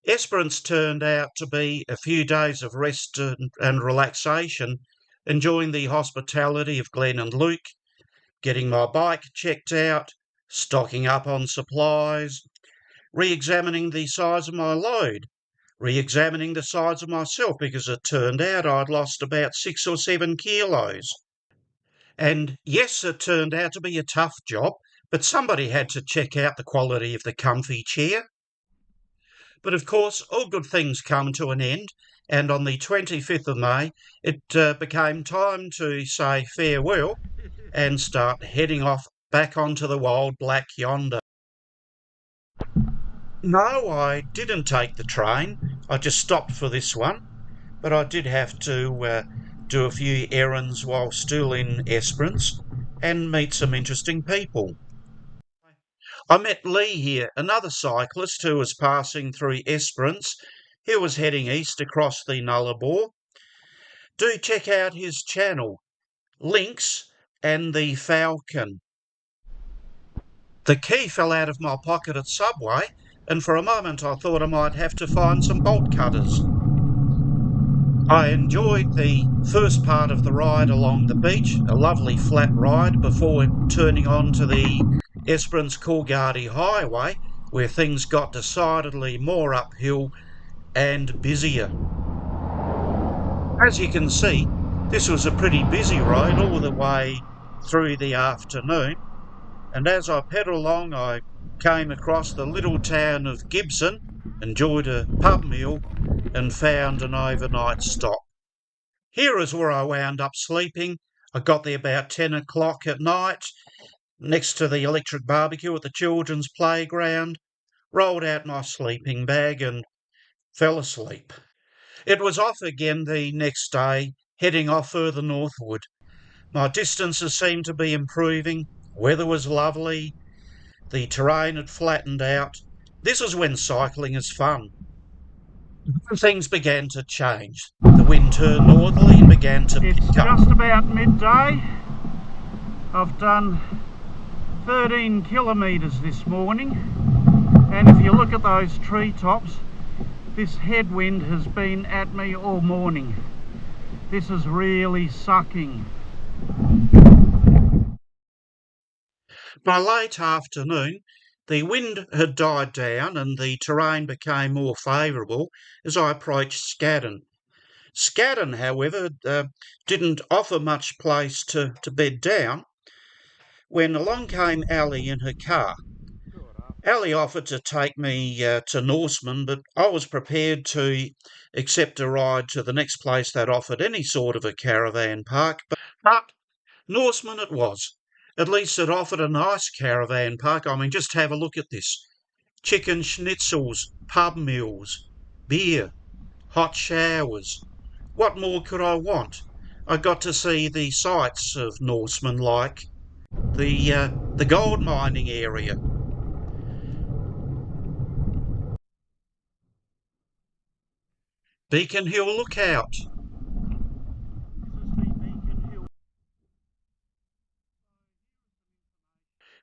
Esperance turned out to be a few days of rest and relaxation, enjoying the hospitality of Glenn and Luke, getting my bike checked out, stocking up on supplies, re-examining the size of my load, re-examining the size of myself because it turned out I'd lost about 6 or 7 kilos. And yes, it turned out to be a tough job, but somebody had to check out the quality of the comfy chair. But of course, all good things come to an end, and on the 25th of May, it became time to say farewell and start heading off back onto the wild black yonder. No, I didn't take the train. I just stopped for this one, but I did have to do a few errands while still in Esperance and meet some interesting people. I met Lee here, another cyclist who was passing through Esperance. He was heading east across the Nullabor. Do check out his channel, Lynx and the Falcon. The key fell out of my pocket at Subway, and for a moment I thought I might have to find some bolt cutters. I enjoyed the first part of the ride along the beach, a lovely flat ride, before turning on to the Esperance Kalgoorlie highway, where things got decidedly more uphill and busier. As you can see, this was a pretty busy ride all the way through the afternoon, and as I pedalled along I came across the little town of Gibson, enjoyed a pub meal and found an overnight stop. Here is where I wound up sleeping. I got there about 10 o'clock at night, next to the electric barbecue at the children's playground, rolled out my sleeping bag and fell asleep. It was off again the next day, heading off further northward. My distances seemed to be improving, weather was lovely, the terrain had flattened out. This is when cycling is fun. Things began to change. The wind turned northerly and began to pick up. It's just about midday. I've done 13 kilometres this morning, and if you look at those treetops, this headwind has been at me all morning. This is really sucking. By late afternoon, the wind had died down and the terrain became more favourable as I approached Scadden. Scadden, however, didn't offer much place to bed down when along came Allie in her car. Allie offered to take me to Norseman, but I was prepared to accept a ride to the next place that offered any sort of a caravan park, but Norseman it was. At least it offered a nice caravan park. I mean, just have a look at this. Chicken schnitzels, pub meals, beer, hot showers. What more could I want? I got to see the sights of Norseman, like the gold mining area. Beacon Hill Lookout.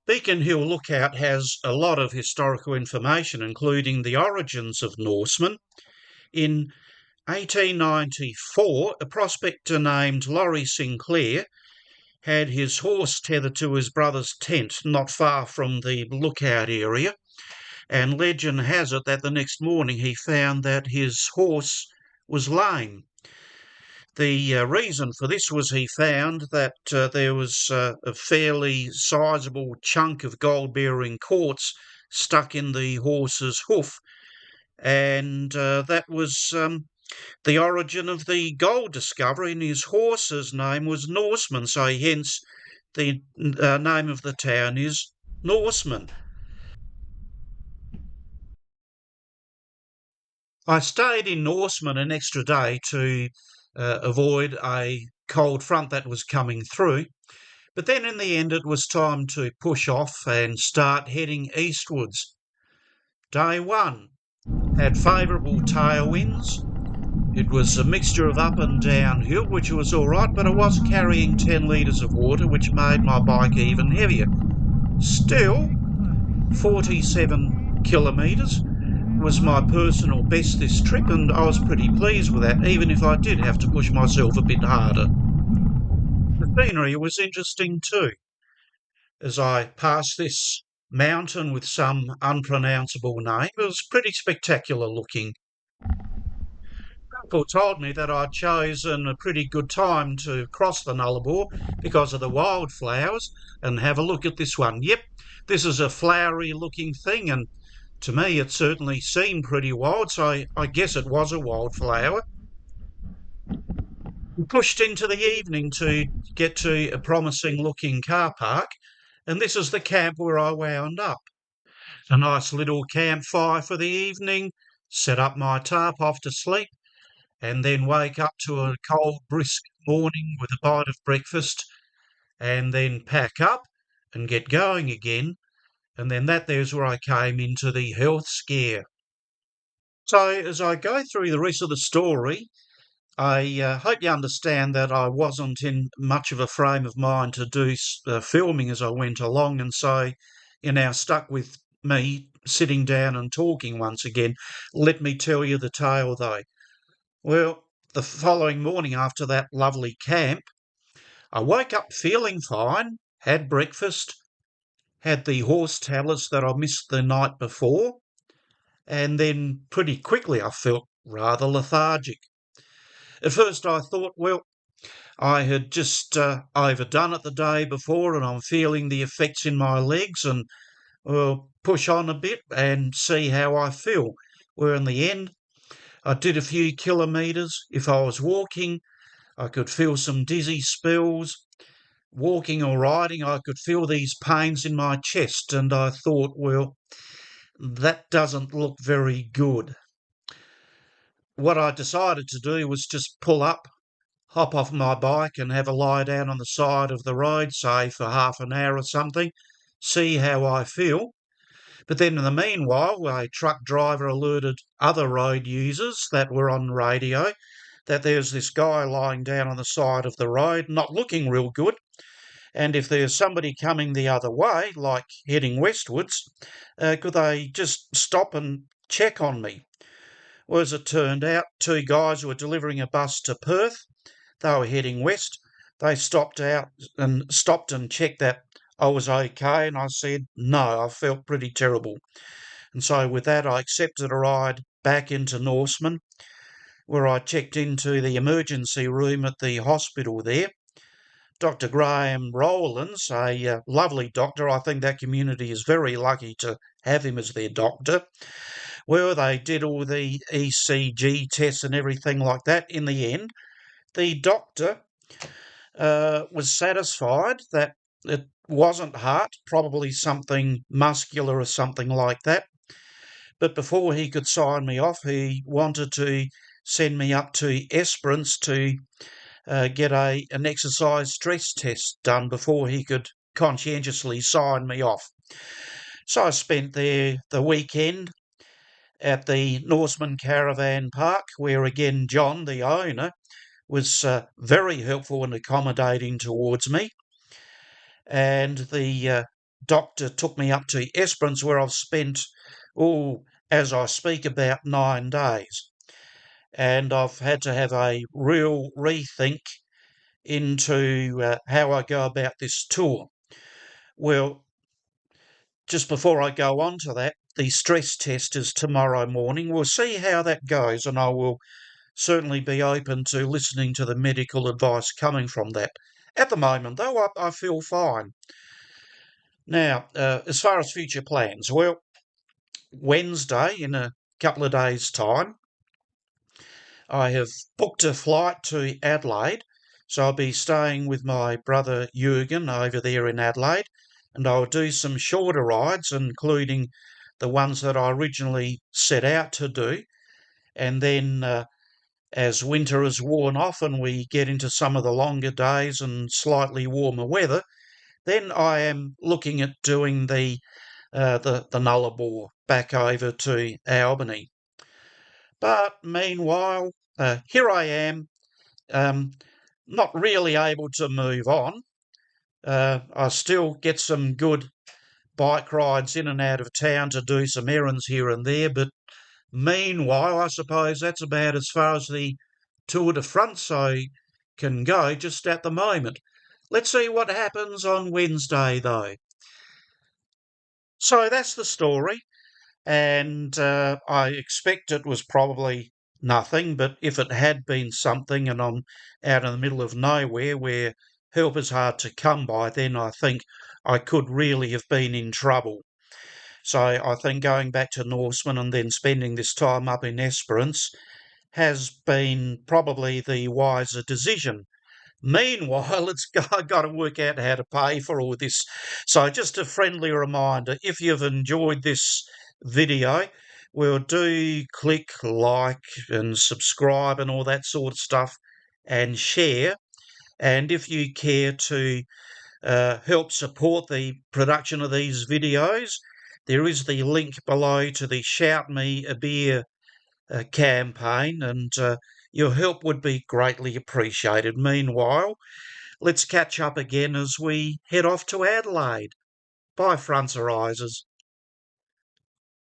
Beacon Hill Lookout has a lot of historical information, including the origins of Norseman. In 1894, a prospector named Laurie Sinclair had his horse tethered to his brother's tent not far from the lookout area, and legend has it that the next morning he found that his horse was lame. The reason for this was he found that there was a fairly sizable chunk of gold-bearing quartz stuck in the horse's hoof, and that was the origin of the gold discovery, and his horse's name was Norseman, so hence the name of the town is Norseman. I stayed in Norseman an extra day to avoid a cold front that was coming through, but then in the end it was time to push off and start heading eastwards. Day one had favourable tailwinds. It was a mixture of up and downhill, which was all right, but I was carrying 10 litres of water, which made my bike even heavier. Still, 47 kilometres, was my personal best this trip, and I was pretty pleased with that, even if I did have to push myself a bit harder. The scenery was interesting too. As I passed this mountain with some unpronounceable name, it was pretty spectacular looking. People told me that I'd chosen a pretty good time to cross the Nullabor because of the wildflowers, and have a look at this one. Yep, this is a flowery looking thing, and to me it certainly seemed pretty wild, so I guess it was a wildflower. We pushed into the evening to get to a promising looking car park, and this is the camp where I wound up. A nice little campfire for the evening, set up my tarp off to sleep, and then wake up to a cold, brisk morning with a bite of breakfast, and then pack up and get going again. And then there's where I came into the health scare. So as I go through the rest of the story, I hope you understand that I wasn't in much of a frame of mind to do filming as I went along, and so you're now stuck with me sitting down and talking once again. Let me tell you the tale, though. Well, the following morning after that lovely camp, I woke up feeling fine, had breakfast, had the horse tablets that I missed the night before, and then pretty quickly I felt rather lethargic. At first I thought, well, I had just overdone it the day before, and I'm feeling the effects in my legs, and push on a bit and see how I feel. Where in the end, I did a few kilometres. If I was walking, I could feel some dizzy spells. Walking or riding, I could feel these pains in my chest, and I thought, well, that doesn't look very good. What I decided to do was just pull up, hop off my bike and have a lie down on the side of the road, say for half an hour or something, see how I feel. But then in the meanwhile, a truck driver alerted other road users that were on radio that there's this guy lying down on the side of the road, not looking real good. And if there's somebody coming the other way, like heading westwards, could they just stop and check on me? Well, as it turned out, two guys who were delivering a bus to Perth, they were heading west. They stopped and checked that I was okay, and I said no, I felt pretty terrible. And so with that, I accepted a ride back into Norseman, where I checked into the emergency room at the hospital there. Dr. Graham Rowlands, a lovely doctor. I think that community is very lucky to have him as their doctor. Well, they did all the ECG tests and everything like that. In the end, the doctor was satisfied that it wasn't heart, probably something muscular or something like that. But before he could sign me off, he wanted to send me up to Esperance to get an exercise stress test done before he could conscientiously sign me off. So I spent there the weekend at the Norseman Caravan Park, where again John, the owner, was very helpful and accommodating towards me. And the doctor took me up to Esperance, where I've spent, as I speak, about 9 days. And I've had to have a real rethink into how I go about this tour. Well, just before I go on to that, the stress test is tomorrow morning. We'll see how that goes, and I will certainly be open to listening to the medical advice coming from that. At the moment, though, I feel fine. Now, as far as future plans, well, Wednesday, in a couple of days' time, I have booked a flight to Adelaide, so I'll be staying with my brother Jurgen over there in Adelaide, and I'll do some shorter rides, including the ones that I originally set out to do, and then as winter has worn off and we get into some of the longer days and slightly warmer weather, then I am looking at doing the Nullabor back over to Albany. But meanwhile, here I am, not really able to move on. I still get some good bike rides in and out of town to do some errands here and there, but Meanwhile, I suppose that's about as far as the Tour de France I can go just at the moment. Let's see what happens on Wednesday, though. So that's the story, and I expect it was probably nothing, but if it had been something and I'm out in the middle of nowhere where help is hard to come by, then I think I could really have been in trouble. So I think going back to Norseman and then spending this time up in Esperance has been probably the wiser decision. Meanwhile, it's got to work out how to pay for all this. So just a friendly reminder, if you've enjoyed this video, well, do click like and subscribe and all that sort of stuff and share. And if you care to help support the production of these videos, there is the link below to the Shout Me a Beer campaign, and your help would be greatly appreciated. Meanwhile, let's catch up again as we head off to Adelaide. Bye, Franzo.